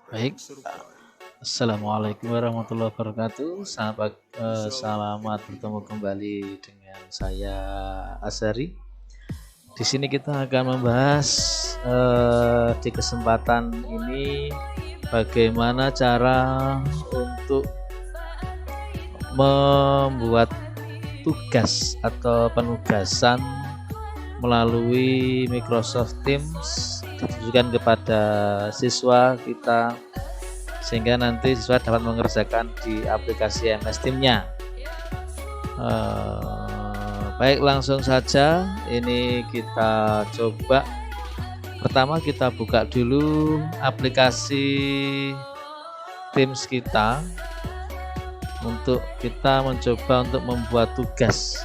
Baik, Assalamualaikum warahmatullahi wabarakatuh. Selamat bertemu kembali dengan saya Azhari. Di sini kita akan membahas di kesempatan ini bagaimana cara untuk membuat tugas atau penugasan melalui Microsoft Teams ditujukan kepada siswa kita sehingga nanti siswa dapat mengerjakan di aplikasi MS Teams-nya. Baik, langsung saja ini kita coba. Pertama kita buka dulu aplikasi Teams kita untuk kita mencoba untuk membuat tugas.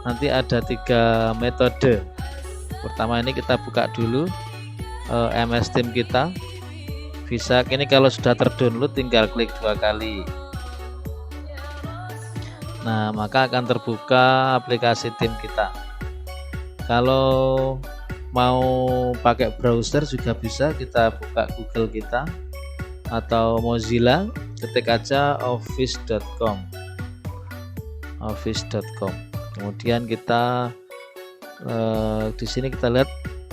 Nanti ada 3 metode. Pertama ini kita buka dulu MS Teams kita. Bisa ini kalau sudah terdownload tinggal klik 2 kali. Nah, maka akan terbuka aplikasi Teams kita. Kalau mau pakai browser juga bisa, kita buka Google kita atau Mozilla, ketik aja office.com. Kemudian kita di sini kita lihat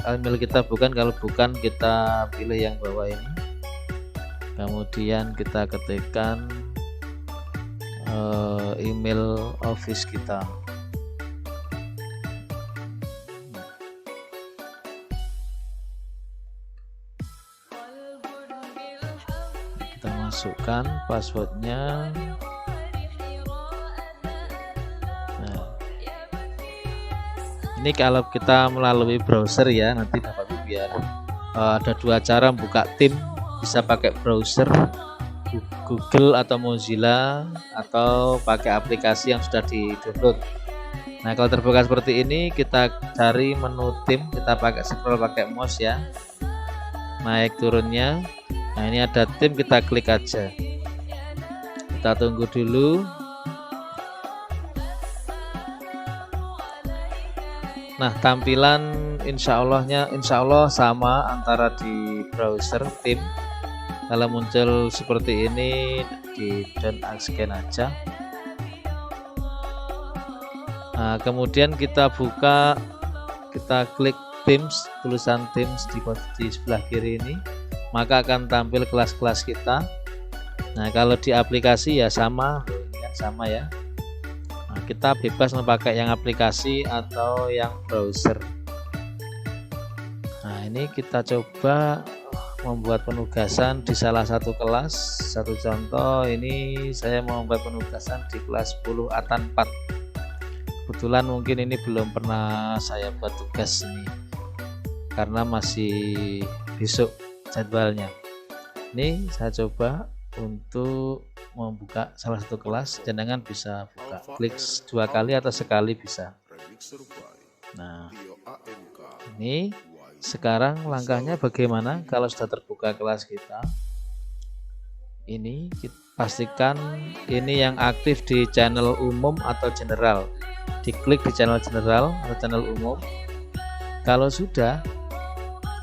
email kita bukan, kalau bukan kita pilih yang bawah ini. Kemudian kita ketikkan email office kita. Kita masukkan passwordnya. Ini kalau kita melalui browser ya, nanti Bapak Ibu biar ada 2 cara buka Teams, bisa pakai browser Google atau Mozilla atau pakai aplikasi yang sudah di-download. Nah, kalau terbuka seperti ini kita cari menu Teams, kita pakai scroll pakai mouse ya, naik turunnya. Nah, ini ada Teams, kita klik aja. Kita tunggu dulu. Nah, tampilan insya Allah sama antara di browser Teams. Kalau muncul seperti ini di down scan aja. Nah, kemudian kita buka, kita klik Teams, tulisan Teams di sebelah kiri ini, maka akan tampil kelas-kelas kita. Nah, kalau di aplikasi ya sama ya. Kita bebas memakai yang aplikasi atau yang browser. Nah, ini kita coba membuat penugasan di salah satu kelas. Satu contoh, ini saya mau membuat penugasan di kelas 10 ATAN 4. Kebetulan mungkin ini belum pernah saya buat tugas ini karena masih besok jadwalnya. Ini saya coba untuk membuka salah satu kelas, jenengan bisa buka, klik 2 kali atau sekali bisa. Nah, ini sekarang langkahnya bagaimana kalau sudah terbuka kelas kita. Ini kita pastikan ini yang aktif di channel umum atau general, diklik di channel general atau channel umum. Kalau sudah,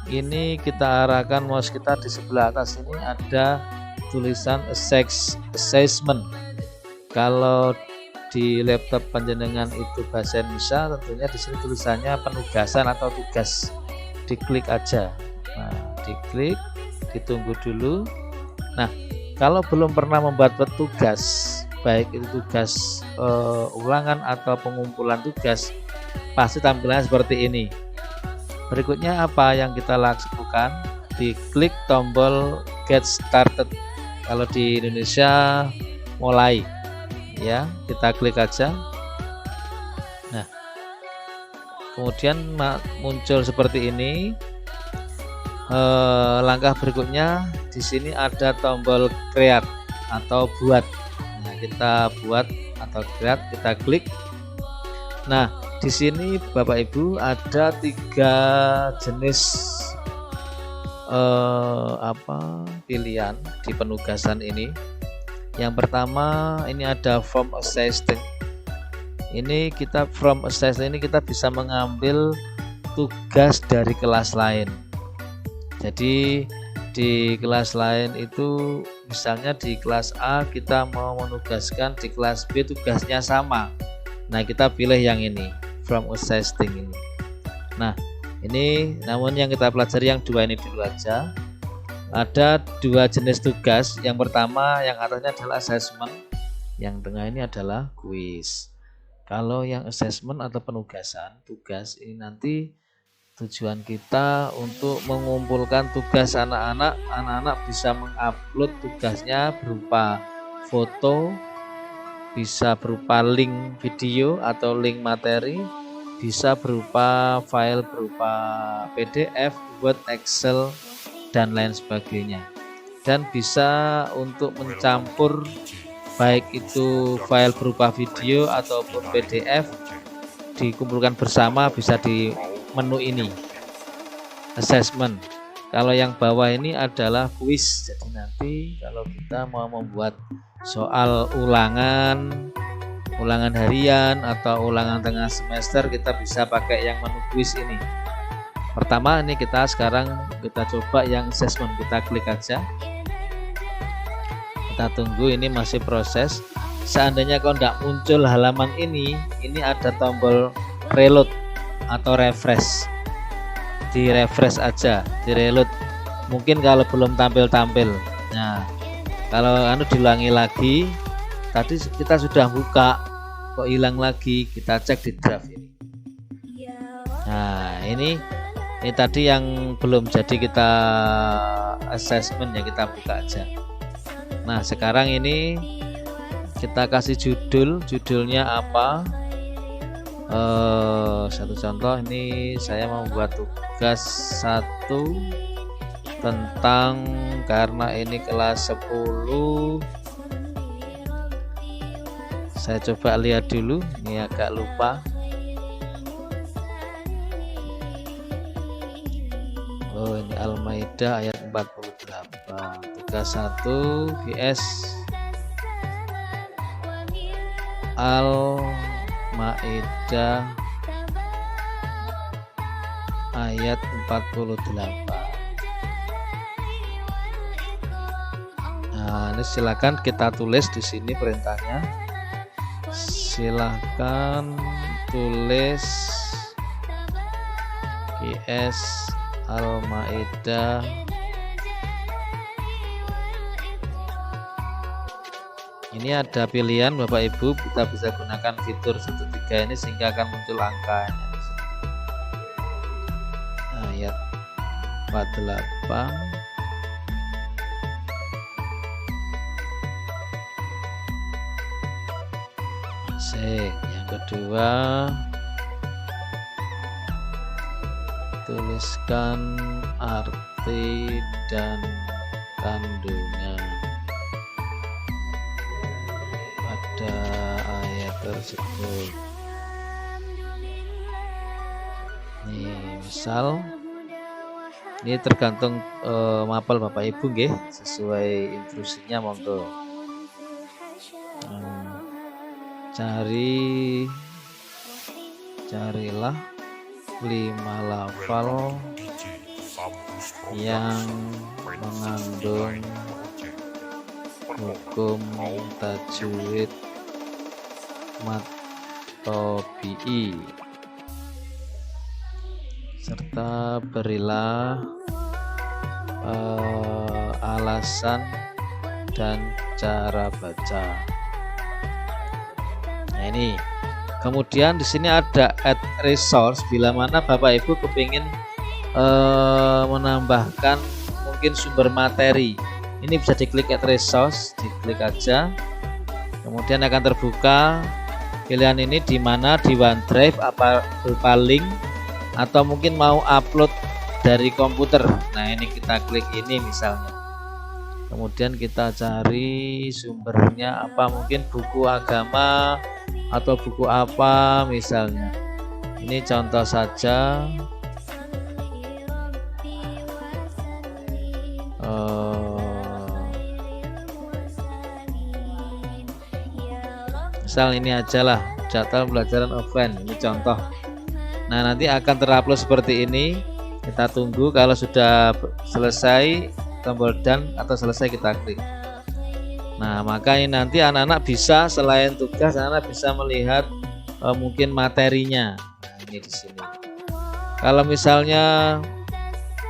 ini kita arahkan mouse kita di sebelah atas, ini ada tulisan assessment. Kalau di laptop panjenengan itu bahasa Indonesia, tentunya di sini tulisannya penugasan atau tugas. Diklik aja. Nah, diklik, ditunggu dulu. Nah, kalau belum pernah membuat tugas, baik itu tugas ulangan atau pengumpulan tugas, pasti tampilannya seperti ini. Berikutnya apa yang kita lakukan? Diklik tombol get started. Kalau di Indonesia mulai ya, kita klik aja. Nah, kemudian muncul seperti ini. Langkah berikutnya di sini ada tombol create atau buat. Nah, kita buat atau create, kita klik. Nah, di sini Bapak Ibu ada 3 jenis pilihan di penugasan ini. Yang pertama ini ada form assessment. Ini kita from assessment ini kita bisa mengambil tugas dari kelas lain. Jadi di kelas lain itu misalnya di kelas A kita mau menugaskan di kelas B tugasnya sama. Nah, kita pilih yang ini, from assisting ini. Nah, ini namun yang kita pelajari yang dua ini dulu aja. Ada dua jenis tugas. Yang pertama yang atasnya adalah assessment, yang tengah ini adalah quiz. Kalau yang assessment atau penugasan, tugas ini nanti tujuan kita untuk mengumpulkan tugas anak-anak. Anak-anak bisa mengupload tugasnya berupa foto, bisa berupa link video atau link materi, bisa berupa file berupa PDF, Word, Excel, dan lain sebagainya. Dan bisa untuk mencampur baik itu file berupa video ataupun PDF dikumpulkan bersama, bisa di menu ini assessment. Kalau yang bawah ini adalah quiz. Jadi nanti kalau kita mau membuat soal ulangan harian atau ulangan tengah semester, kita bisa pakai yang menu quiz ini. Pertama ini kita sekarang kita coba yang assessment, kita klik aja. Kita tunggu, ini masih proses. Seandainya kalau tidak muncul halaman ini ada tombol reload atau refresh. Di refresh aja, di reload. Mungkin kalau belum tampil. Nah, kalau diulangi lagi, tadi kita sudah buka kok hilang lagi, kita cek di draft ini. Nah, ini tadi yang belum jadi kita assessment ya, kita buka aja. Nah, sekarang ini kita kasih judulnya apa? Satu contoh, ini saya membuat tugas 1 tentang, karena ini kelas 10, saya coba lihat dulu, ini agak lupa. Oh, ini Al-Maidah ayat 48. Tugas 1 GS Al-Maidah ayat 48. Nah, ini silakan kita tulis di sini perintahnya. Silakan tulis GS Al-Maidah ini ada pilihan Bapak Ibu, kita bisa gunakan fitur 13 ini sehingga akan muncul angkanya di sini. Ayat 48. Yang kedua, tuliskan arti dan kandungan pada ayat tersebut. Nih, misal ini tergantung mapel Bapak Ibu nggih, sesuai instruksinya monggo. Carilah 5 lafal yang mengandung hukum tajwid mad tabi'i, serta berilah alasan dan cara baca. Nah, ini kemudian di sini ada add resource, bila mana Bapak Ibu kepingin menambahkan mungkin sumber materi. Ini bisa diklik add resource, diklik aja. Kemudian akan terbuka pilihan ini di mana di OneDrive apa berupa link atau mungkin mau upload dari komputer. Nah, ini kita klik ini misalnya. Kemudian kita cari sumbernya apa, mungkin buku agama atau buku apa misalnya. Ini contoh saja. Misal ini aja lah, jadwal pelajaran offline, ini contoh. Nah, nanti akan terupload seperti ini. Kita tunggu, kalau sudah selesai tombol done atau selesai kita klik. Nah, maka ini nanti anak-anak bisa selain tugas, anak-anak bisa melihat mungkin materinya. Nah, ini di sini. Kalau misalnya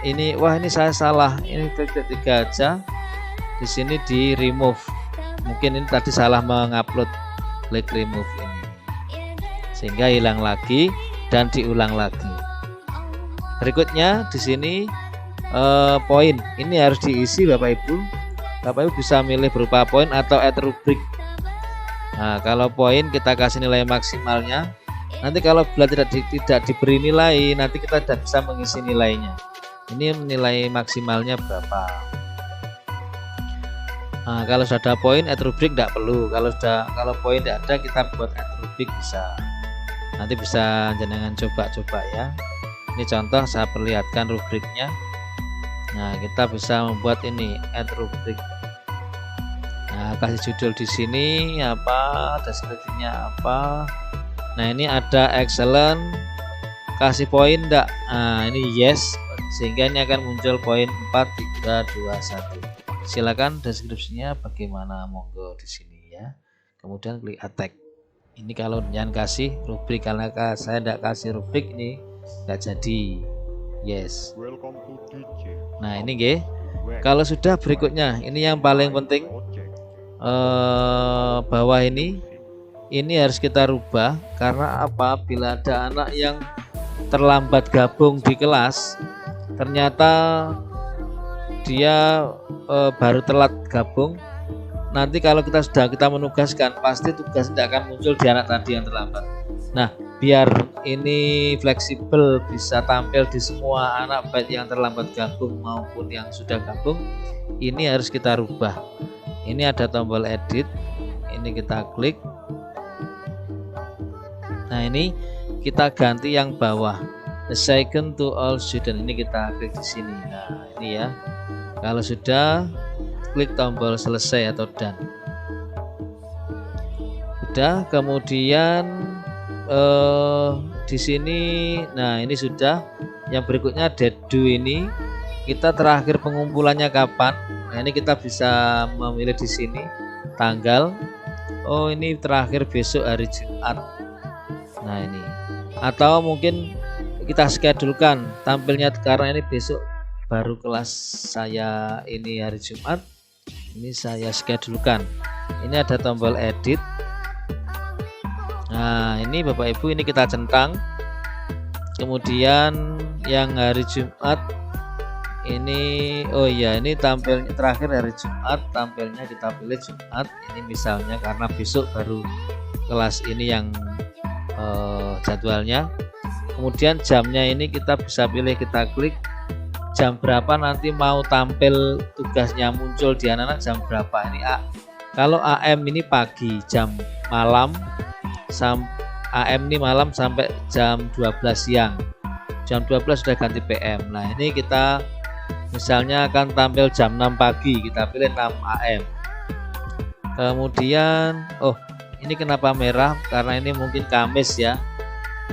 ini, wah ini saya salah, ini klik 3 aja. Di sini di remove. Mungkin ini tadi salah mengupload, klik remove ini. Sehingga hilang lagi dan diulang lagi. Berikutnya di sini poin. Ini harus diisi Bapak Ibu. Bapak Ibu bisa milih berupa poin atau add rubrik. Nah, kalau poin kita kasih nilai maksimalnya. Nanti kalau bila tidak diberi nilai, nanti kita tidak bisa mengisi nilainya. Ini nilai maksimalnya berapa. Nah, kalau sudah ada poin, add rubrik tidak perlu. Kalau poin tidak ada, kita buat add rubrik bisa. Nanti bisa jenengan coba-coba ya. Ini contoh saya perlihatkan rubriknya. Nah, kita bisa membuat ini add rubrik. Nah, kasih judul di sini apa, deskripsinya apa. Nah, ini ada excellent, kasih poin enggak? Nah, ini yes, sehingga ini akan muncul poin 4, 3, 2, 1. Silakan deskripsinya bagaimana, monggo di sini ya. Kemudian klik attack. Ini kalau jangan kasih rubrik, karena saya tidak kasih rubrik ini enggak jadi. Yes. Nah, ini nggih. Kalau sudah, berikutnya ini yang paling penting. Bawah ini harus kita rubah, karena apa? Bila ada anak yang terlambat gabung di kelas, ternyata dia baru telat gabung, nanti kalau kita menugaskan, pasti tugas tidak akan muncul di anak tadi yang terlambat. Nah, biar ini fleksibel, bisa tampil di semua anak baik yang terlambat gabung maupun yang sudah gabung, ini harus kita rubah. Ini ada tombol edit, ini kita klik. Nah, ini kita ganti yang bawah, the second to all student. Ini kita klik di sini. Nah, ini ya. Kalau sudah, klik tombol selesai atau done. Udah, kemudian di sini, nah ini sudah. Yang berikutnya deadline ini, kita terakhir pengumpulannya kapan? Nah, ini kita bisa memilih di sini tanggal. Oh, ini terakhir besok hari Jumat. Nah, ini. Atau mungkin kita schedulekan tampilnya, karena ini besok baru kelas saya ini hari Jumat. Ini saya schedulekan. Ini ada tombol edit. Nah, ini Bapak Ibu, ini kita centang. Kemudian yang hari Jumat ini, oh iya, ini tampilnya terakhir hari Jumat, tampilnya kita pilih Jumat. Ini misalnya karena besok baru kelas ini yang jadwalnya. Kemudian jamnya ini kita bisa pilih, kita klik jam berapa nanti mau tampil tugasnya muncul di anak-anak, jam berapa. Ini kalau AM ini pagi, jam malam AM ini malam sampai jam 12 siang. Jam 12 sudah ganti PM. Nah, ini kita misalnya akan tampil jam 6 pagi, kita pilih 6 AM. Kemudian, oh ini kenapa merah? Karena ini mungkin Kamis ya.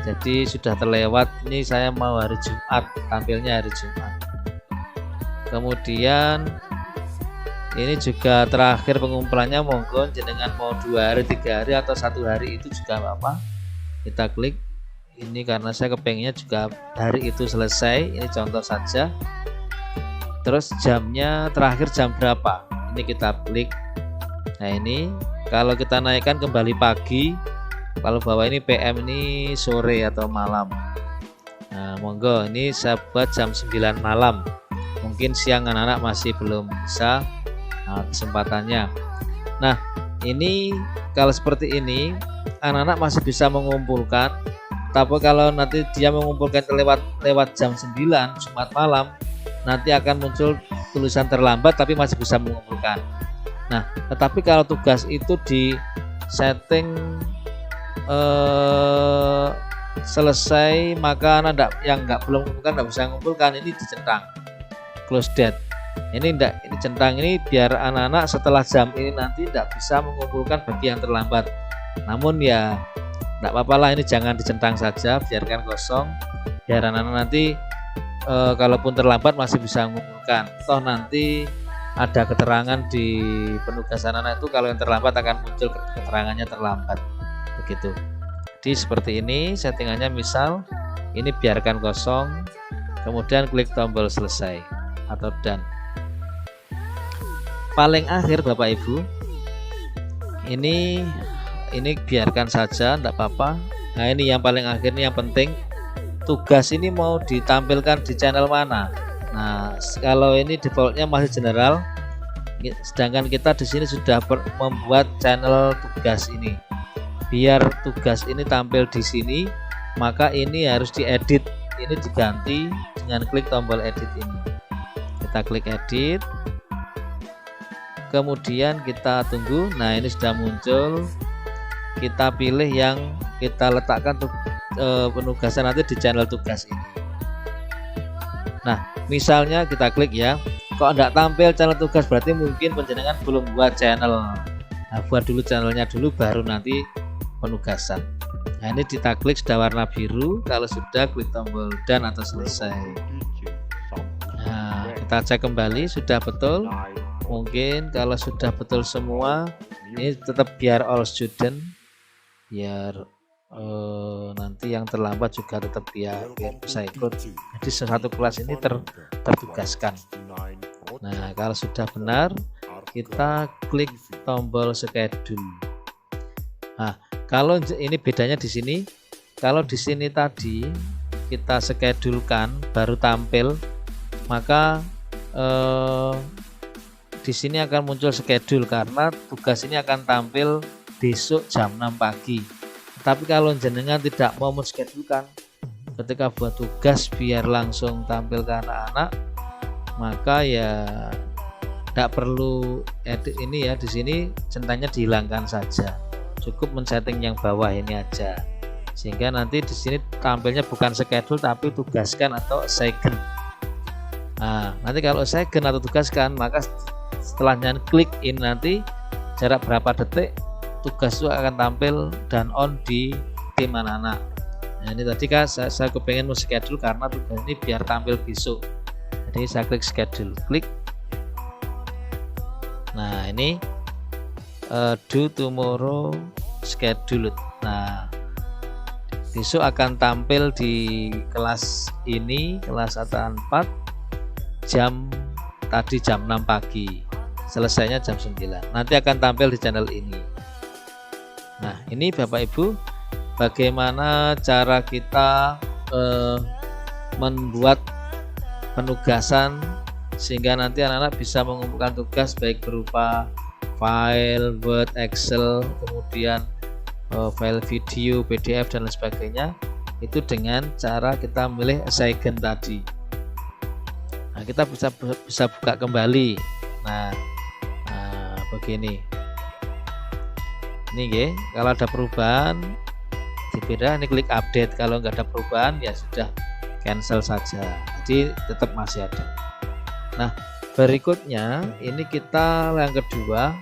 Jadi sudah terlewat. Ini saya mau hari Jumat, tampilnya hari Jumat. Kemudian ini juga terakhir pengumpulannya, monggo jenengan mau 2 hari, 3 hari atau 1 hari itu juga apa-apa. Kita klik. Ini karena saya kepengennya juga hari itu selesai. Ini contoh saja. Terus jamnya terakhir jam berapa? Ini kita klik. Nah, ini kalau kita naikkan kembali pagi, kalau bawah ini PM ini sore atau malam. Nah, monggo ini saya buat jam 9 malam. Mungkin siang anak-anak masih belum bisa kesempatannya. Nah, ini kalau seperti ini anak-anak masih bisa mengumpulkan. Tapi kalau nanti dia mengumpulkan lewat jam 9 Jumat malam, nanti akan muncul tulisan terlambat tapi masih bisa mengumpulkan. Nah, tetapi kalau tugas itu di setting selesai, maka anak yang belum mengumpulkan tidak bisa mengumpulkan, ini dicentang close date. Ini centang ini biar anak-anak setelah jam ini nanti tidak bisa mengumpulkan bagi yang terlambat. Namun ya tidak apa-apa lah, ini jangan dicentang saja, biarkan kosong biar anak-anak nanti kalaupun terlambat masih bisa mengumpulkan. Toh nanti ada keterangan di penugasan anak itu kalau yang terlambat akan muncul keterangannya terlambat. Begitu. Jadi seperti ini settingannya, misal ini biarkan kosong, kemudian klik tombol selesai atau done. Paling akhir Bapak Ibu, ini biarkan saja, tidak apa-apa. Nah ini yang paling akhir, ini yang penting, tugas ini mau ditampilkan di channel mana. Nah kalau ini defaultnya masih general, sedangkan kita di sini sudah membuat channel tugas ini. Biar tugas ini tampil di sini, maka ini harus diedit. Ini diganti dengan klik tombol edit ini. Kita klik edit, kemudian kita tunggu. Nah ini sudah muncul. Kita pilih yang kita letakkan penugasan nanti di channel tugas ini. Nah misalnya kita klik ya, kok enggak tampil channel tugas, berarti mungkin penjenengan belum buat channel. Nah buat dulu channelnya dulu, baru nanti penugasan. Nah ini kita klik sudah warna biru, kalau sudah klik tombol done atau selesai. Nah kita cek kembali sudah betul. Mungkin kalau sudah betul semua, ini tetap biar all student, biar nanti yang terlambat juga tetap biar bisa ikut. Jadi satu kelas ini tertugaskan. Nah kalau sudah benar, kita klik tombol schedule. Nah kalau ini bedanya di sini, kalau di sini tadi kita schedulekan baru tampil, maka di sini akan muncul schedule karena tugas ini akan tampil besok jam 6 pagi. Tapi kalau jenengan tidak mau menschedulekan, ketika buat tugas biar langsung tampil ke anak-anak, maka ya tidak perlu edit ini ya. Di sini centangnya dihilangkan saja. Cukup men-setting yang bawah ini aja, sehingga nanti di sini tampilnya bukan schedule tapi tugaskan atau assign. Nah nanti kalau assign atau tugaskan, maka setelahnya klik in, nanti jarak berapa detik tugas itu akan tampil dan on di tim anak-anak. Nah ini tadi kan saya kepengen mau schedule karena tugas ini biar tampil besok, jadi saya klik schedule, klik. Nah ini do tomorrow schedule. Nah besok akan tampil di kelas ini, kelas angkatan 4, tadi jam 6 pagi, selesainya jam 9. Nanti akan tampil di channel ini. Nah ini Bapak Ibu, bagaimana cara kita membuat penugasan sehingga nanti anak-anak bisa mengumpulkan tugas baik berupa file, Word, Excel, kemudian file video, PDF dan lain sebagainya, itu dengan cara kita milih assign tadi. Nah kita bisa buka kembali. Nah begini ini kalau ada perubahan dipindah, ini klik update. Kalau nggak ada perubahan ya sudah cancel saja, jadi tetap masih ada. Nah berikutnya ini kita yang kedua,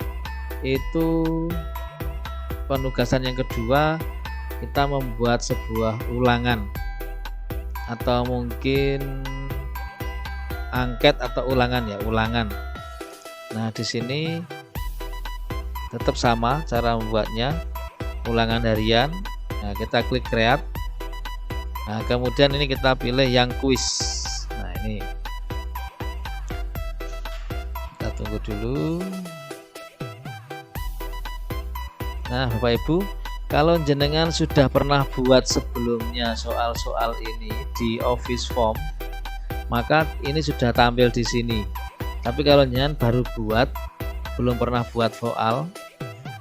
itu penugasan yang kedua, kita membuat sebuah ulangan atau mungkin angket atau ulangan ya, ulangan. Nah di sini tetap sama cara membuatnya, ulangan harian. Nah kita klik create. Nah kemudian ini kita pilih yang quiz. Nah ini kita tunggu dulu. Nah Bapak Ibu, kalau jenengan sudah pernah buat sebelumnya soal-soal ini di Office Form, maka ini sudah tampil di sini. Tapi kalau jenengan baru buat, belum pernah buat soal,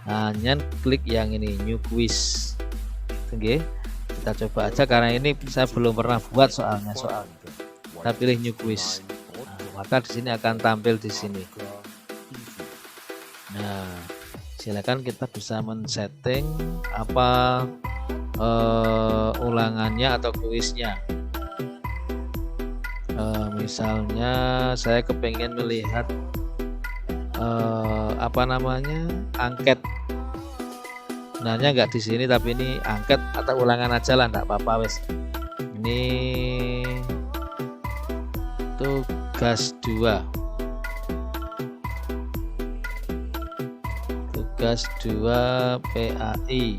nah jenengan klik yang ini, new quiz. Oke, kita coba aja karena ini saya belum pernah buat soalnya. Kita pilih new quiz. Nah, maka di sini akan tampil di sini. Nah silakan kita bisa men-setting apa ulangannya atau kuisnya. Misalnya saya kepengen melihat angket. Sebenarnya nggak di sini, tapi ini angket atau ulangan aja lah, enggak apa-apa wes. Ini tugas 2. Tugas 2 PAI.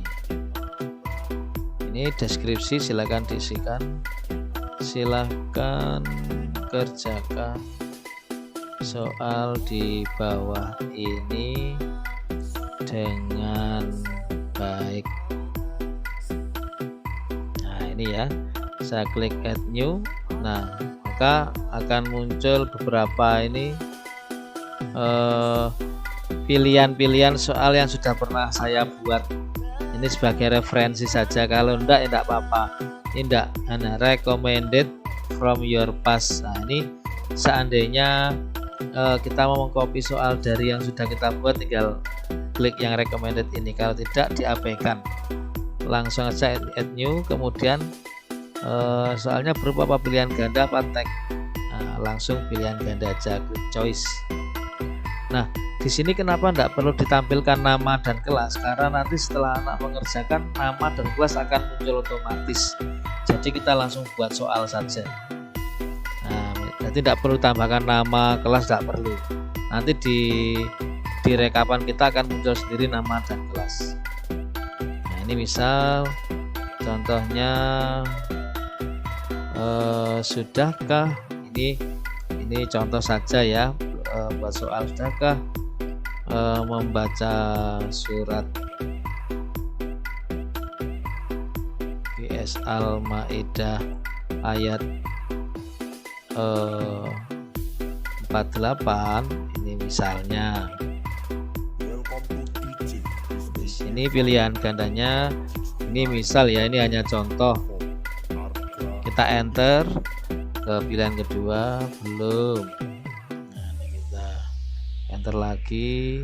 Ini deskripsi, silakan diisikan. Silakan kerjakan soal di bawah ini dengan baik. Nah, ini ya. Saya klik add new. Nah, maka akan muncul beberapa ini pilihan-pilihan soal yang sudah pernah saya buat. Ini sebagai referensi saja, kalau enggak ya enggak apa-apa. Ini enggak, hanya recommended from your past. Nah, ini seandainya kita mau mengcopy soal dari yang sudah kita buat, tinggal klik yang recommended ini. Kalau tidak, diabaikan. Langsung saja add new, kemudian soalnya berupa apa, pilihan ganda apa tag. Nah, langsung pilihan ganda aja, klik choice. Nah, di sini kenapa tidak perlu ditampilkan nama dan kelas? Karena nanti setelah anak mengerjakan, nama dan kelas akan muncul otomatis. Jadi kita langsung buat soal saja. Nah, jadi tidak perlu tambahkan nama, kelas tidak perlu. Nanti di rekapan kita akan muncul sendiri nama dan kelas. Nah, ini misal contohnya sudahkah? Ini contoh saja ya. Buat soal, sudahkah membaca surat QS Al-Maidah ayat 48. Ini misalnya. Di sini pilihan gandanya. Ini misal ya, ini hanya contoh. Kita enter ke pilihan kedua, belum. Enter lagi,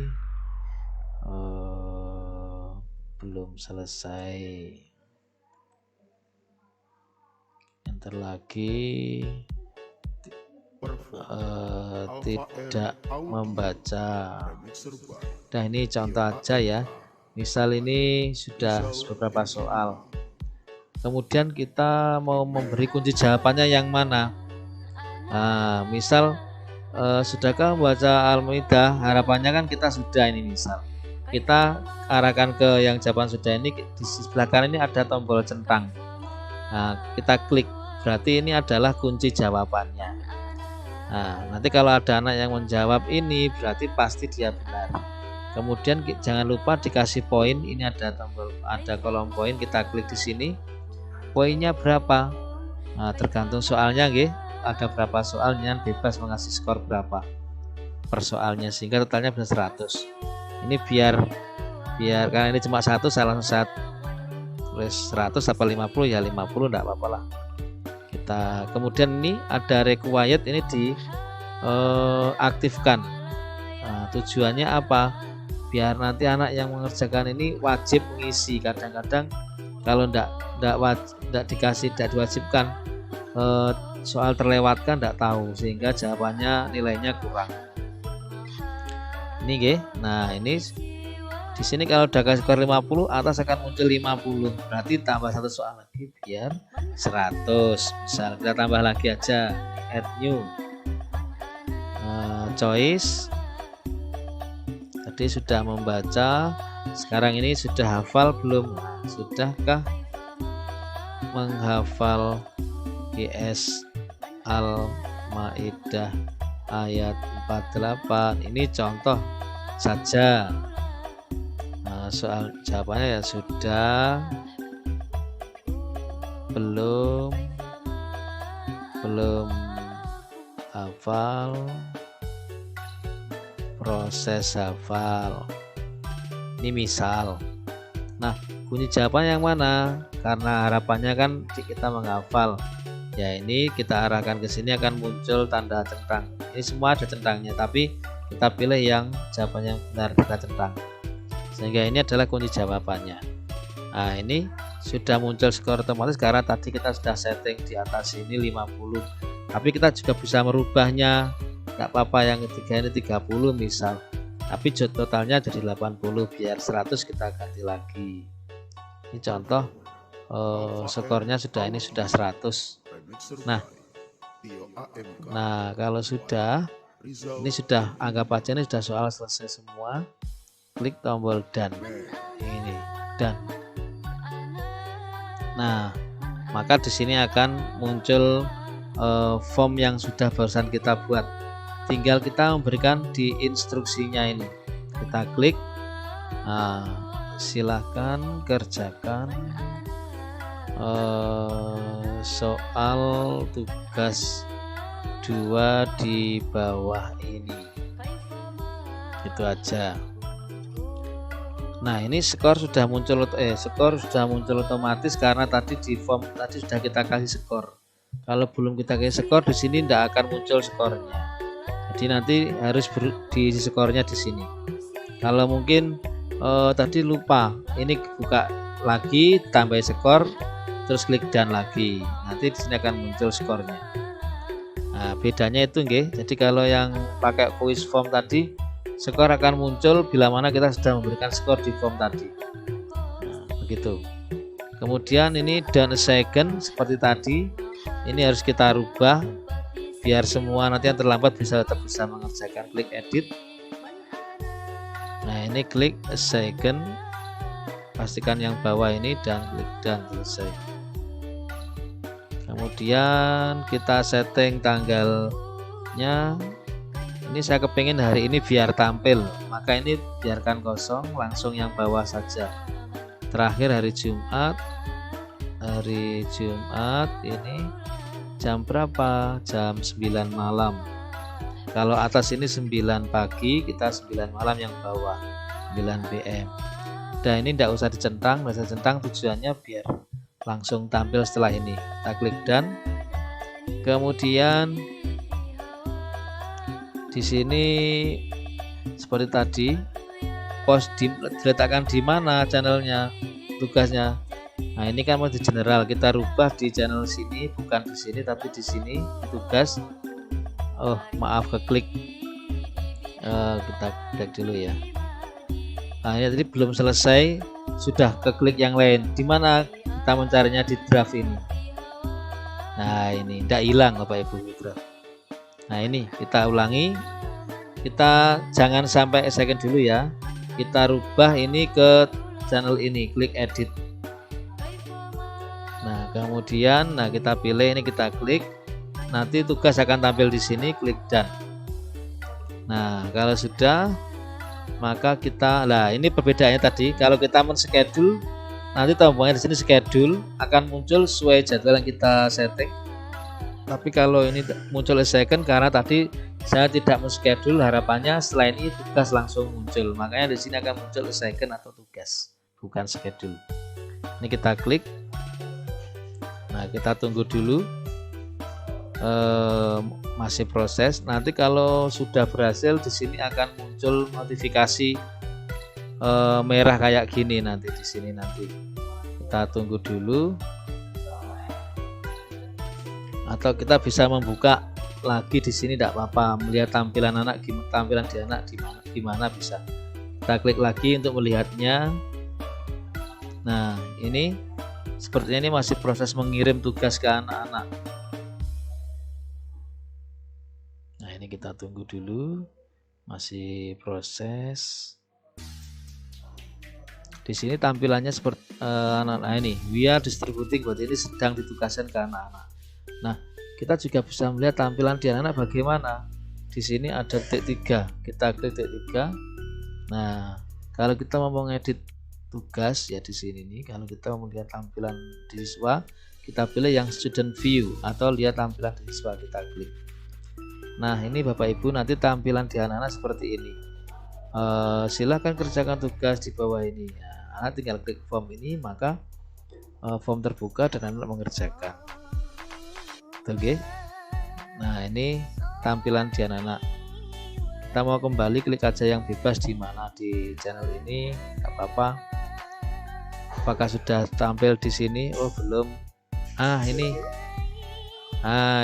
belum selesai. Enter lagi, tidak membaca. Nah, ini contoh aja ya. Misal ini sudah beberapa soal. Kemudian kita mau memberi kunci jawabannya yang mana? Nah, misal sudahkah membaca Al-Maidah? Harapannya kan kita sudah. Ini misal kita arahkan ke yang jawaban sudah. Ini di sebelah kanan ini ada tombol centang. Nah, kita klik, berarti ini adalah kunci jawabannya. Nah, nanti kalau ada anak yang menjawab ini, berarti pasti dia benar. Kemudian jangan lupa dikasih poin. Ini ada tombol, ada kolom poin. Kita klik di sini. Poinnya berapa? Nah, tergantung soalnya, nggih. Ada berapa soalnya, bebas mengasih skor berapa per soalnya, sehingga totalnya bisa 100. Ini biar karena ini cuma satu, saya langsung tulis 100 apa 50 ya 50, enggak apa-apa lah. Kita kemudian ini ada required, ini diaktifkan. Nah, tujuannya apa? Biar nanti anak yang mengerjakan ini wajib mengisi. Kadang-kadang kalau enggak dikasih, tidak diwajibkan, soal terlewatkan, tidak tahu, sehingga jawabannya nilainya kurang. Ini nggih. Nah, ini di sini kalau udah kasih skor 50, atas akan muncul 50. Berarti tambah satu soal lagi biar 100. Misal kita tambah lagi aja, add new, choice. Tadi sudah membaca, sekarang ini sudah hafal belum? Sudahkah menghafal QS Al-Maidah ayat 48? Ini contoh saja. Nah, soal jawabannya ya sudah, belum hafal, proses hafal. Ini misal. Nah, kunci jawaban yang mana? Karena harapannya kan kita menghafal. Ya, ini kita arahkan ke sini akan muncul tanda centang. Ini semua ada centangnya, tapi kita pilih yang jawaban yang benar, kita centang. Sehingga ini adalah kunci jawabannya. Nah, ini sudah muncul skor otomatis karena tadi kita sudah setting di atas ini 50. Tapi kita juga bisa merubahnya. Enggak apa-apa, yang ketiga ini 30 misal. Tapi totalnya jadi 80, biar 100 kita ganti lagi. Ini contoh skornya sudah 100. Nah, Nah, kalau sudah, ini sudah, anggap aja ini sudah soal selesai semua. Klik tombol done. Ini done. Nah, maka di sini akan muncul form yang sudah barusan kita buat. Tinggal kita memberikan di instruksinya ini. Kita klik. Nah, silahkan kerjakan soal tugas 2 di bawah ini. Itu aja. Nah, ini skor sudah muncul otomatis karena tadi di form tadi sudah kita kasih skor. Kalau belum kita kasih skor, di sini tidak akan muncul skornya. Jadi nanti harus diisi skornya di sini. Kalau mungkin tadi lupa, ini buka lagi, tambah skor, terus klik done lagi. Nanti di sini akan muncul skornya. Nah, bedanya itu nggih. Jadi kalau yang pakai quiz form tadi, skor akan muncul bila mana kita sudah memberikan skor di form tadi. Nah, begitu. Kemudian ini done a second seperti tadi. Ini harus kita rubah biar semua nanti yang terlambat tetap bisa mengerjakan. Klik edit. Nah, ini klik a second. Pastikan yang bawah ini dan klik done, selesai. Kemudian kita setting tanggalnya. Ini saya kepingin hari ini biar tampil, maka ini biarkan kosong, langsung yang bawah saja. Terakhir hari Jumat ini jam berapa? Jam 9 malam. Kalau atas ini 9 pagi, kita 9 malam yang bawah, 9 PM. Dan ini tidak usah dicentang, tujuannya biar langsung tampil setelah ini. Kita klik done. Kemudian di sini seperti tadi, post diletakkan di mana channelnya, tugasnya. Nah, ini kan mau di general, kita rubah di channel sini, bukan di sini tapi di sini di tugas. Oh, maaf keklik. Kita cek dulu ya. Nah, ini tadi belum selesai, sudah keklik yang lain. Di mana kita mencarinya? Di draft ini. Nah, ini tidak hilang Bapak Ibu draft. Nah, ini kita ulangi. Kita jangan sampai second dulu ya. Kita rubah ini ke channel ini, klik edit. Nah, kemudian kita pilih ini, kita klik. Nanti tugas akan tampil di sini, klik done. Nah, kalau sudah, maka kita, ini perbedaannya tadi. Kalau kita men-schedule, nanti tombolnya di sini schedule akan muncul sesuai jadwal yang kita setting. Tapi kalau ini muncul second karena tadi saya tidak men-schedule, harapannya setelah ini tugas langsung muncul. Makanya di sini akan muncul second atau tugas, bukan schedule. Ini kita klik. Nah, kita tunggu dulu. Masih proses. Nanti kalau sudah berhasil, di sini akan muncul notifikasi merah kayak gini nanti di sini nanti. Kita tunggu dulu. Atau kita bisa membuka lagi di sini, tidak apa-apa, melihat tampilan anak, tampilan di anak di mana bisa. Kita klik lagi untuk melihatnya. Nah, ini sepertinya ini masih proses mengirim tugas ke anak-anak. Nah, ini kita tunggu dulu, masih proses. Di sini tampilannya seperti anak-anak ini, we are distributing, berarti ini sedang ditugaskan ke anak-anak. Nah, kita juga bisa melihat tampilan di anak-anak bagaimana. Di sini ada titik 3, kita klik titik 3. Nah, kalau kita mau ngedit tugas ya di sini nih. Kalau kita mau melihat tampilan di siswa, kita pilih yang student view atau lihat tampilan di siswa, kita klik. Nah, ini Bapak Ibu nanti tampilan di anak-anak seperti ini. Silahkan kerjakan tugas di bawah ini. Nah, tinggal klik form ini, maka form terbuka dan anak mengerjakan. Oke. Nah, ini tampilan di anak-anak. Kita mau kembali, klik aja yang bebas di mana di channel ini, nggak apa-apa. Apakah sudah tampil di sini? Oh, belum. Ini.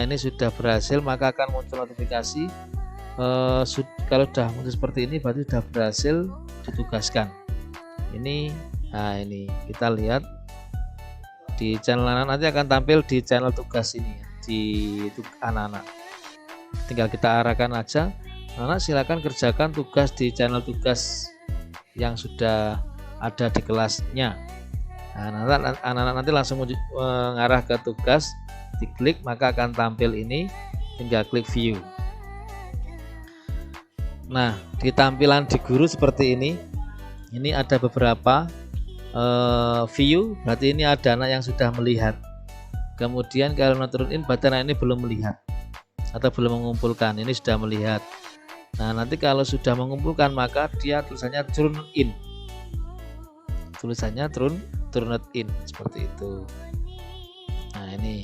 Ini sudah berhasil, maka akan muncul notifikasi. Kalau sudah muncul seperti ini, berarti sudah berhasil ditugaskan. Ini, ini kita lihat di channel anak nanti akan tampil di channel tugas ini, di anak-anak. tinggal kita arahkan aja. Anak silakan kerjakan tugas di channel tugas yang sudah ada di kelasnya. Nah, anak-anak nanti langsung mengarah ke tugas, diklik maka akan tampil ini, tinggal klik view. Nah, di tampilan di guru seperti ini ada beberapa view, berarti ini ada anak yang sudah melihat. Kemudian kalau turunin berarti anak ini belum melihat atau belum mengumpulkan, ini sudah melihat. Nah, nanti kalau sudah mengumpulkan maka dia tulisannya turn in. Tulisannya turn in seperti itu. Nah, ini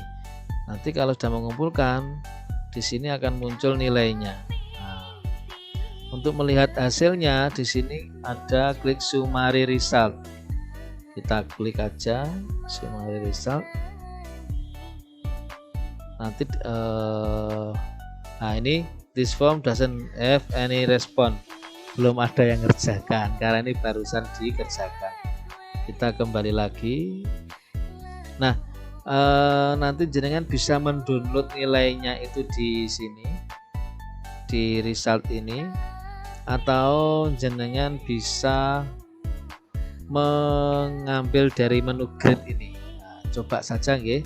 nanti kalau sudah mengumpulkan di sini akan muncul nilainya. Nah, untuk melihat hasilnya di sini ada klik summary result. Kita klik aja summary result. Nanti nah ini this form doesn't have any response, belum ada yang ngerjakan karena ini barusan dikerjakan. Kita kembali lagi. Nah, nanti jenengan bisa mendownload nilainya itu di sini di result ini, atau jenengan bisa mengambil dari menu grade ini. Nah, coba saja nggih.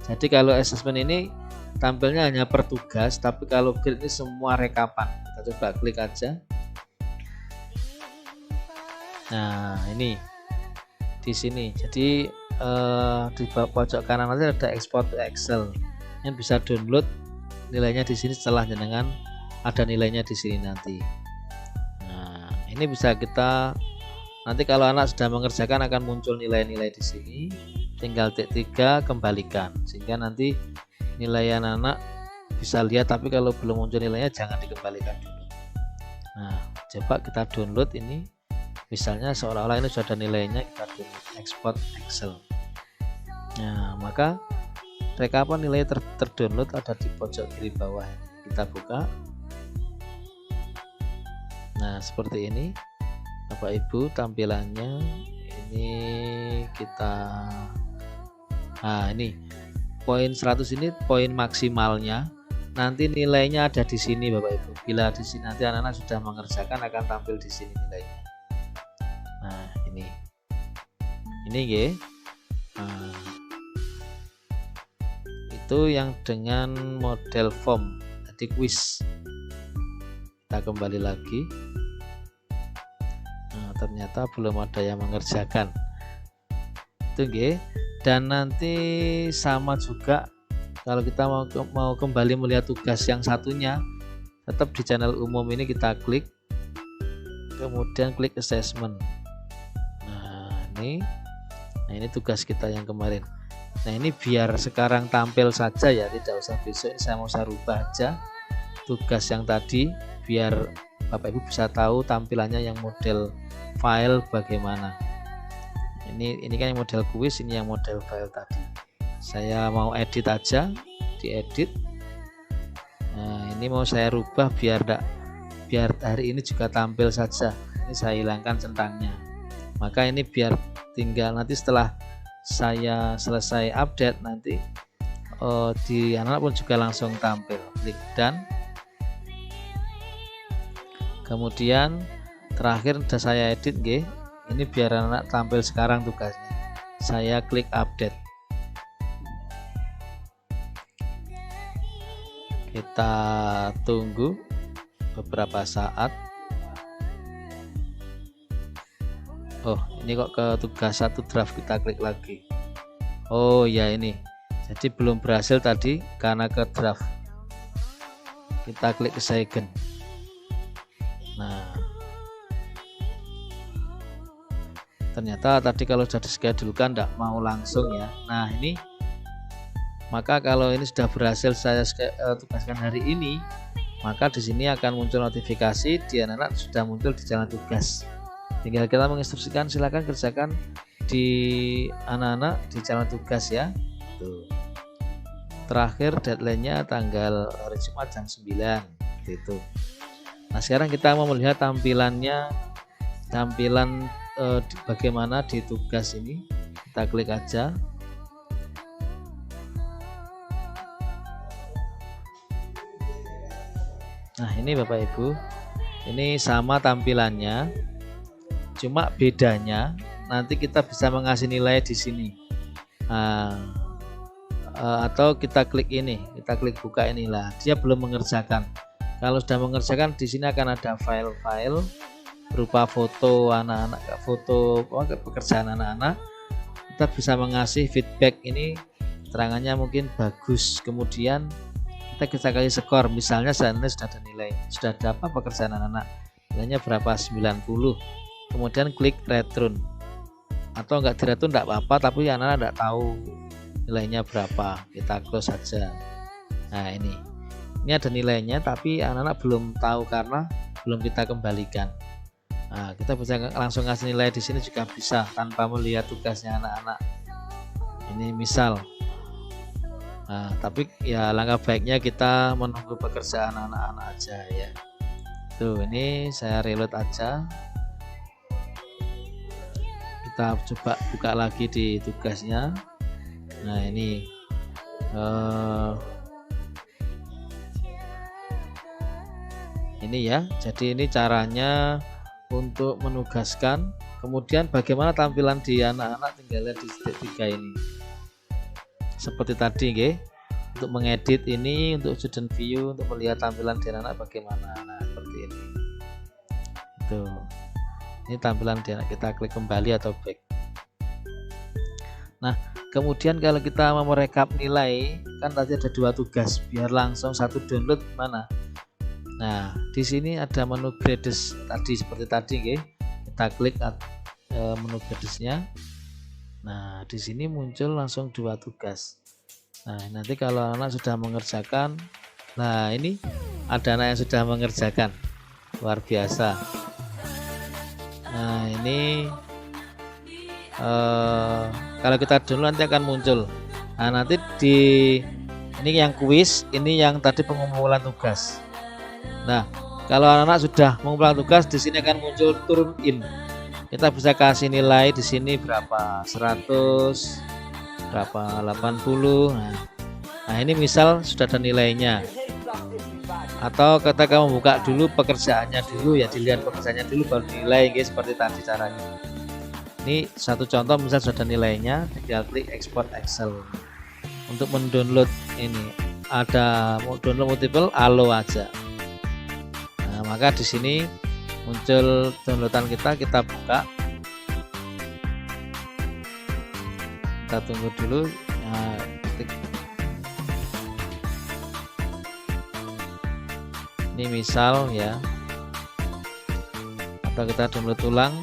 Jadi kalau assessment ini tampilnya hanya per tugas, tapi kalau grade ini semua rekapan. Kita coba klik aja. Nah, ini di sini. Jadi di pojok kanan nanti ada export to Excel. Yang bisa download nilainya di sini setelah jenengan ada nilainya di sini nanti. Nah, ini bisa kita nanti kalau anak sudah mengerjakan akan muncul nilai-nilai di sini. Tinggal tik 3 kembalikan sehingga nanti nilai anak bisa lihat, tapi kalau belum muncul nilainya jangan dikembalikan dulu. Nah, coba kita download ini, misalnya seolah-olah ini sudah ada nilainya, kita download export Excel. Nah, maka rekapan nilai terdownload ada di pojok kiri bawah. Kita buka. Nah, seperti ini Bapak Ibu tampilannya. Ini kita ini poin 100 ini poin maksimalnya. Nanti nilainya ada di sini Bapak Ibu. Bila di sini nanti anak-anak sudah mengerjakan akan tampil di sini nilainya. Nah, ini nggih. Nah, itu yang dengan model form, jadi quiz. Kita kembali lagi. Nah, ternyata belum ada yang mengerjakan. Itu nggih. Dan nanti sama juga kalau kita mau kembali melihat tugas yang satunya, tetap di channel umum ini kita klik, kemudian klik assessment. Nah, ini tugas kita yang kemarin. Nah, ini biar sekarang tampil saja ya, tidak usah besok. Saya mau rubah aja tugas yang tadi biar Bapak Ibu bisa tahu tampilannya yang model file bagaimana. Ini kan yang model kuis, ini yang model file tadi. Saya mau edit aja, diedit. Nah, ini mau saya rubah biar hari ini juga tampil saja. Ini saya hilangkan centangnya. Maka ini biar tinggal nanti setelah saya selesai update nanti di anak pun juga langsung tampil. Klik done. Kemudian terakhir sudah saya edit nggih. Ini biar anak tampil sekarang tugasnya. Saya klik update. Kita tunggu beberapa saat. Oh, ini kok ke tugas 1 draft, kita klik lagi. Oh ya, ini. Jadi belum berhasil tadi karena ke draft. Kita klik ke second. Nah, ternyata tadi kalau sudah dischedulekan tidak mau langsung ya. Nah, ini maka kalau ini sudah berhasil saya tugaskan hari ini, maka di sini akan muncul notifikasi di anak-anak sudah muncul di jalan tugas. Tinggal kita menginstruksikan silakan kerjakan di anak-anak di jalan tugas ya. Tuh. Terakhir deadline-nya tanggal hari Jumat jam 9 gitu. Nah, sekarang kita mau melihat tampilan bagaimana di tugas ini. Kita klik aja. Nah, ini Bapak Ibu, ini sama tampilannya, cuma bedanya nanti kita bisa mengasih nilai di sini. Nah, atau kita klik ini, kita klik buka inilah. Dia belum mengerjakan. Kalau sudah mengerjakan, di sini akan ada file-file berupa foto anak-anak, foto pekerjaan anak-anak. Kita bisa mengasih feedback, ini terangannya mungkin bagus. Kemudian kita bisa kasih skor, misalnya saat ini sudah ada nilai, sudah ada apa pekerjaan anak-anak, nilainya berapa, 90. Kemudian klik return, atau enggak di return enggak apa-apa, tapi anak-anak enggak tahu nilainya berapa, kita close saja. Nah, ini ada nilainya, tapi anak-anak belum tahu karena belum kita kembalikan. Nah, kita bisa langsung ngasih nilai di sini juga bisa tanpa melihat tugasnya anak-anak. Ini misal. Nah, tapi ya langkah baiknya kita menunggu pekerjaan anak-anak aja ya. Tuh, ini saya reload aja. Kita coba buka lagi di tugasnya. Nah, ini ya. Jadi ini caranya untuk menugaskan. Kemudian bagaimana tampilan di anak-anak, tinggal lihat di titik 3 ini. Seperti tadi, nggih. Untuk mengedit ini, untuk student view, untuk melihat tampilan di anak-anak bagaimana. Nah, seperti ini. Tuh. Ini tampilan di anak, kita klik kembali atau back. Nah, kemudian kalau kita mau merekap nilai, kan tadi ada 2 tugas, biar langsung satu download mana? Nah, di sini ada menu grades tadi seperti tadi, nggih. Kita klik menu gradesnya. Nah, di sini muncul langsung 2 tugas. Nah, nanti kalau anak sudah mengerjakan, nah ini ada anak yang sudah mengerjakan, luar biasa. Nah, ini kalau kita download nanti akan muncul. Nah, nanti ini yang kuis, ini yang tadi pengumpulan tugas. Nah, kalau anak-anak sudah mengumpulkan tugas, di sini akan muncul turn in. Kita bisa kasih nilai di sini berapa, 100, berapa, 80. Nah, ini misal sudah ada nilainya. Atau kita kamu buka dulu pekerjaannya dulu ya, dilihat pekerjaannya dulu baru nilai, guys, seperti tadi caranya. Ini satu contoh, misal sudah ada nilainya, tinggal klik export Excel. Untuk mendownload ini ada mau download multiple, allow aja. Nah, maka di sini muncul downloadan kita buka. Kita tunggu dulu. Nah, ini misal ya, atau kita download ulang.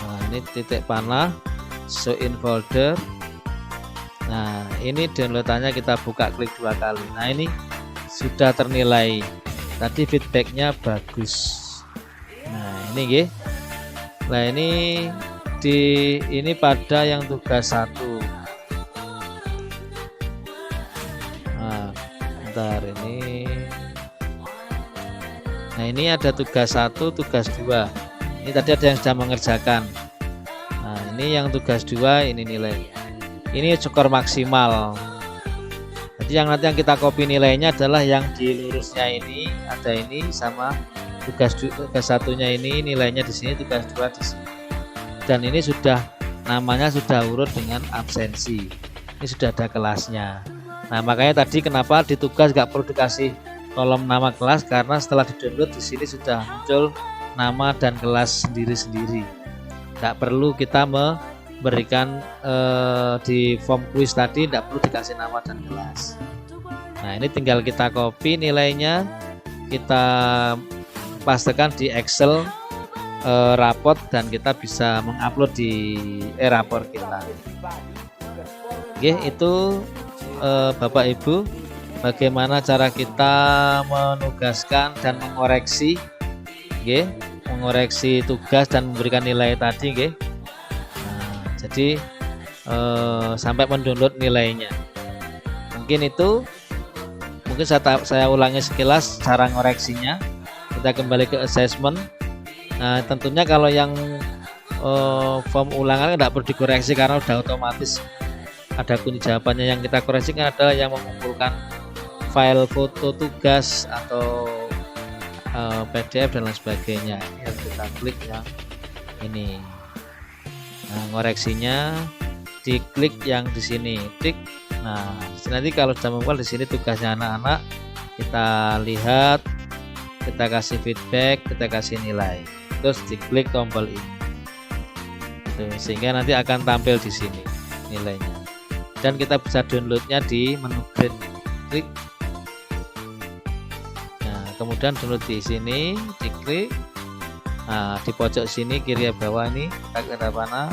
Nah, ini titik panah, show in folder. Nah, ini downloadannya kita buka, klik 2 kali. Nah, ini sudah ternilai. Tadi feedbacknya bagus. Nah, ini nggih. Nah, ini pada yang tugas 1. Nah, bentar ini. Nah, ini ada tugas 1, tugas 2. Ini tadi ada yang sudah mengerjakan. Nah, ini yang tugas 2, ini nilai. Ini skor maksimal. Jadi yang nanti yang kita copy nilainya adalah yang di lurusnya ini, ada ini sama tugas satunya ini nilainya di sini, tugas 2 di sini. Dan ini sudah namanya sudah urut dengan absensi. Ini sudah ada kelasnya. Nah, makanya tadi kenapa di tugas nggak perlu dikasih kolom nama kelas, karena setelah di-download di sini sudah muncul nama dan kelas sendiri-sendiri. Nggak perlu kita memberikan di form quiz tadi, nggak perlu dikasih nama dan kelas. Nah, ini tinggal kita copy nilainya, kita pastekan di Excel raport, dan kita bisa mengupload di raport kita. Oke, itu Bapak Ibu, bagaimana cara kita menugaskan dan mengoreksi, mengoreksi tugas dan memberikan nilai tadi, Nah, jadi sampai mendownload nilainya. Mungkin itu, mungkin saya ulangi sekilas cara ngoreksinya. Kita kembali ke assessment. Nah, tentunya kalau yang form ulangan tidak perlu dikoreksi karena sudah otomatis ada kunci jawabannya. Yang kita koreksi kan adalah yang mengumpulkan file foto tugas atau PDF dan lain sebagainya. Ini harus kita klik yang ini. Nah, ngoreksinya diklik yang di sini, tik. Nah, nanti kalau sudah membuat di sini tugasnya anak-anak, kita lihat, kita kasih feedback, kita kasih nilai, terus diklik tombol ini. Tuh, sehingga nanti akan tampil di sini nilainya. Dan kita bisa downloadnya di menu grade, klik. Nah, kemudian download di sini, diklik. Nah, di pojok sini kiri bawah ini kita ke mana?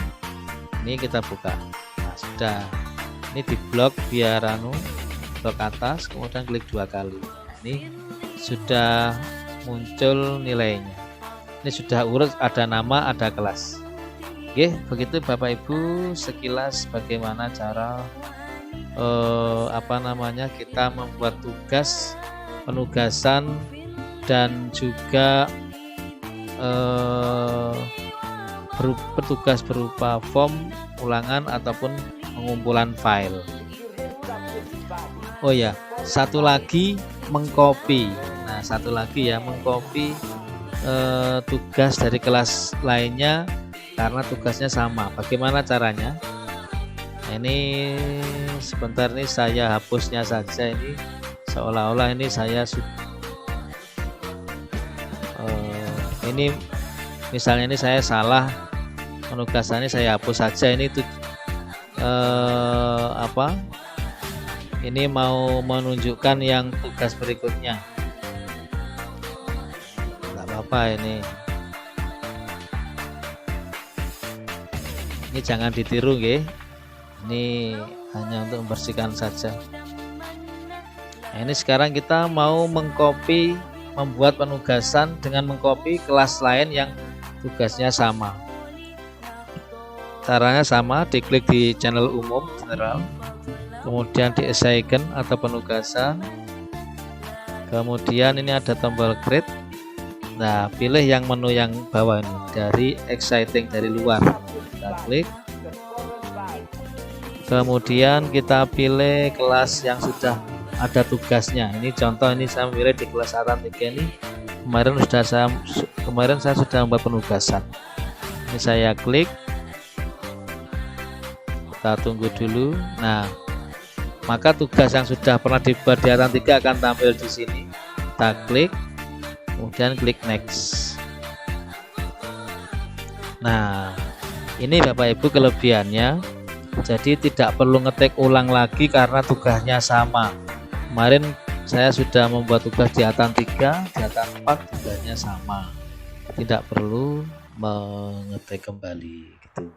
Ini kita buka. Nah, sudah. Ini di blok biar blok atas, kemudian klik 2 kali. Nah, ini sudah muncul nilainya. Ini sudah urut, ada nama, ada kelas. Oke, begitu Bapak Ibu sekilas bagaimana cara kita membuat tugas, penugasan, dan juga petugas berupa form, ulangan ataupun pengumpulan file. Oh ya, satu lagi mengcopy. Nah, satu lagi ya, mengcopy tugas dari kelas lainnya karena tugasnya sama. Bagaimana caranya? Nah, ini sebentar nih saya hapusnya saja, ini seolah-olah ini saya ini misalnya ini saya salah penugasannya, saya hapus saja. Ini tuh ini mau menunjukkan yang tugas berikutnya, nggak apa-apa. Ini jangan ditiru nggih, ini hanya untuk membersihkan saja. Nah, ini sekarang kita mau mengcopy, membuat penugasan dengan mengcopy kelas lain yang tugasnya sama. Caranya sama, diklik di channel umum general, kemudian di assignment atau penugasan, kemudian ini ada tombol grade. Nah, pilih yang menu yang bawah ini dari exciting, dari luar kita klik, kemudian kita pilih kelas yang sudah ada tugasnya. Ini contoh, ini saya memilih di kelas A3 ini. Kemarin saya sudah membuat penugasan. Ini saya klik, kita tunggu dulu. Nah, maka tugas yang sudah pernah dibuat di A3 akan tampil di sini. Kita klik, kemudian klik next. Nah, ini Bapak Ibu kelebihannya. Jadi tidak perlu ngetik ulang lagi karena tugasnya sama. Kemarin saya sudah membuat tugas di A3, di A4 tugasnya sama. Tidak perlu mengetik kembali gitu.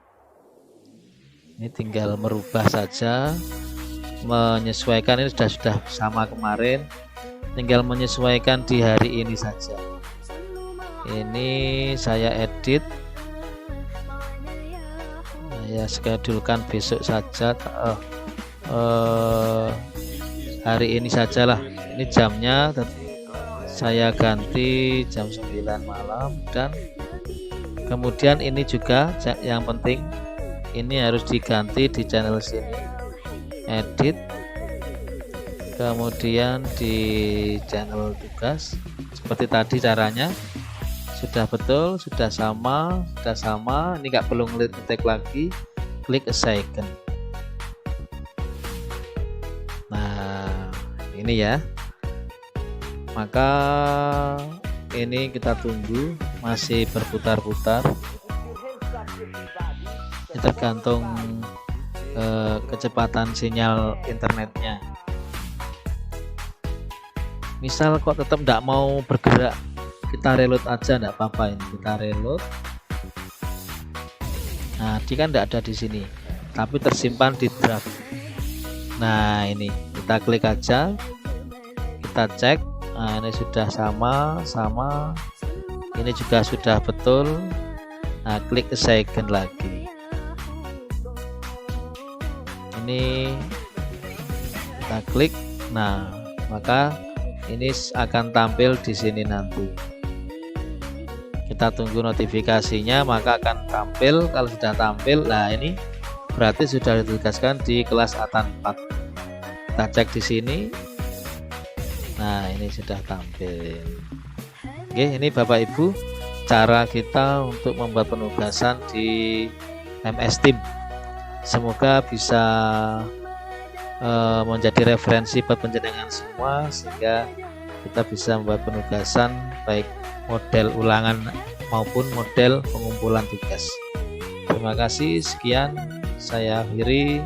Ini tinggal merubah saja, menyesuaikan. Ini sudah sama kemarin, tinggal menyesuaikan di hari ini saja. Ini saya edit, saya schedule-kan besok saja, hari ini sajalah. Ini jamnya saya ganti jam 9 malam, dan kemudian ini juga yang penting, ini harus diganti di channel sini, edit, kemudian di channel tugas seperti tadi caranya. Sudah betul, sudah sama. Ini nggak perlu ngetik lagi, klik assignment. Nah, ini ya. Maka ini kita tunggu, masih berputar-putar. Ini tergantung kecepatan sinyal internetnya. Misal kok tetap tidak mau bergerak, kita reload aja, tidak apa-apa. Ini kita reload. Nah, dia kan tidak ada di sini, tapi tersimpan di draft. Nah, ini kita klik aja, kita cek. Nah, ini sudah sama. Ini juga sudah betul. Nah, klik assignment lagi. Ini kita klik. Nah, maka ini akan tampil di sini nanti. Kita tunggu notifikasinya, maka akan tampil. Kalau sudah tampil, nah ini berarti sudah ditugaskan di kelas A4. Kita cek di sini. Nah, ini sudah tampil. Oke, ini Bapak Ibu cara kita untuk membuat penugasan di MS Team. Semoga bisa menjadi referensi buat penjenengan semua, sehingga kita bisa membuat penugasan baik model ulangan maupun model pengumpulan tugas. Terima kasih, sekian saya akhiri.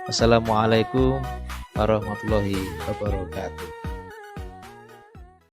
Wassalamualaikum warahmatullahi wabarakatuh.